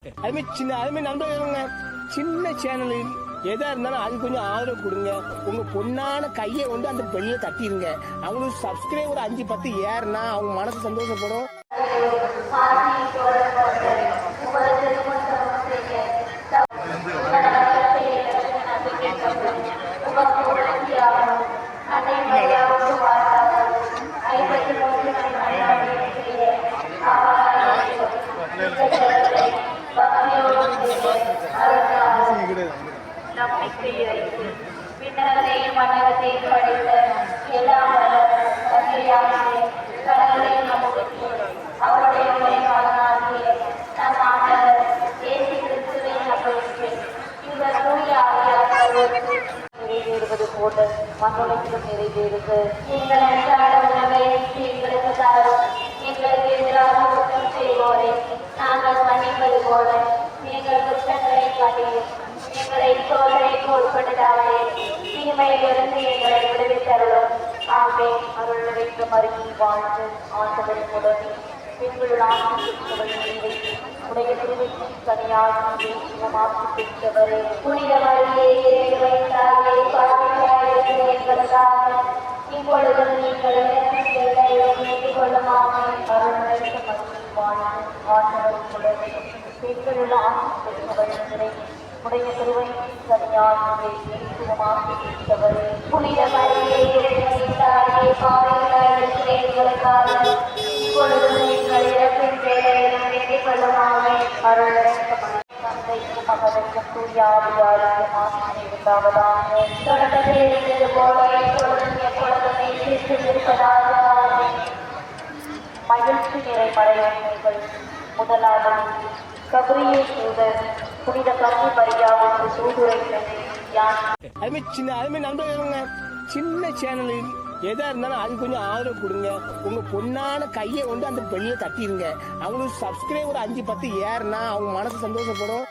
அதுமாதிரி நண்பர்களுங்க சின்ன சேனலில் எதா இருந்தாலும் அது கொஞ்சம் ஆதரவு கொடுங்க. உங்க பொண்ணான கையை கொண்டு அந்த பெண்ணியை தட்டிடுங்க. அவங்களுக்கு சப்ஸ்கிரைபர் 5-10 ஏறுனா அவங்க மனசு சந்தோஷப்படும். விண்ணகத்தையும் மன்னகத்தையும் படைத்த எல்லாம் கடவுளையும் அவருடைய உரையாளனாகிய நம் ஆண்டவர் இயேசு கிறிஸ்துவை நம்புகிறேன். இவர் தூய ஆவியானவருக்கு நிறைவேறுவது போல மண்ணுலகிலும் நிறைவேறுக. எங்கள் அன்றாட உணவை எங்களுக்கு தாரும். எங்களுக்கு எதிராக குற்றம் செய்வோரை நாங்கள் மன்னிப்பது போல எங்கள் குற்றங்களை காட்டியும் எங்களை சோதனைக்கு உட்படுத்தாதே, தீமையிலிருந்து எங்களை விடுவித்தருளும். ஆமே. அருள் நிறைந்த மருகி வாழ்ந்து ஆண்டவரின் உடனே பெண்கள் ஆட்சி பெற்றவர்கள் உடைய திருவைக்கு தனியாகி ஆட்சி பெற்றவரே புனித மரியே வைத்தாலே எங்களுக்காக இப்பொழுதும் நீங்கள் ஏற்றுக் கொள்ளுமாமே. அருள் நிறைந்த மருகி வாழ்ந்து ஆண்டவரின் உடனே பெண்கள் ஆட்சி பெற்றவர்கள் உடைய திருவைக்கு தனியாகி ஆட்சி பெற்றவரே புனித மரியே வைத்தாலே எங்களுக்காக இப்பொழுதும் நீங்கள் இறப்பின் வேலையிலும் வேண்டிக் கொள்ளுமாமே. அருள் நிறைந்த தந்தைக்கும் மகனுக்கும் தூய ஆவியாருக்கும் ஆசி உண்டாவதாக. தொடக்கத்தில் இருந்தது போல எப்பொழுதும் எப்பொழுதுமே இருப்பதாக. மகிழ்ச்சி நிறை மறைவுகள். முதலாவது கபிரியேல் தூதர் புனித கன்னி மரியாவுக்கு சூதுரைத்தது யான். அதுமாதிரி நண்பர்களுங்க சின்ன சேனலில் எதா இருந்தாலும் அது கொஞ்சம் ஆதரவு கொடுங்க. உங்க பொண்ணான கையை கொண்டு அந்த பெண்ணியை தட்டிடுங்க. அவங்களுக்கு சப்ஸ்கிரைபர் 5-10 ஏறுனா அவங்க மனசு சந்தோஷப்படும்.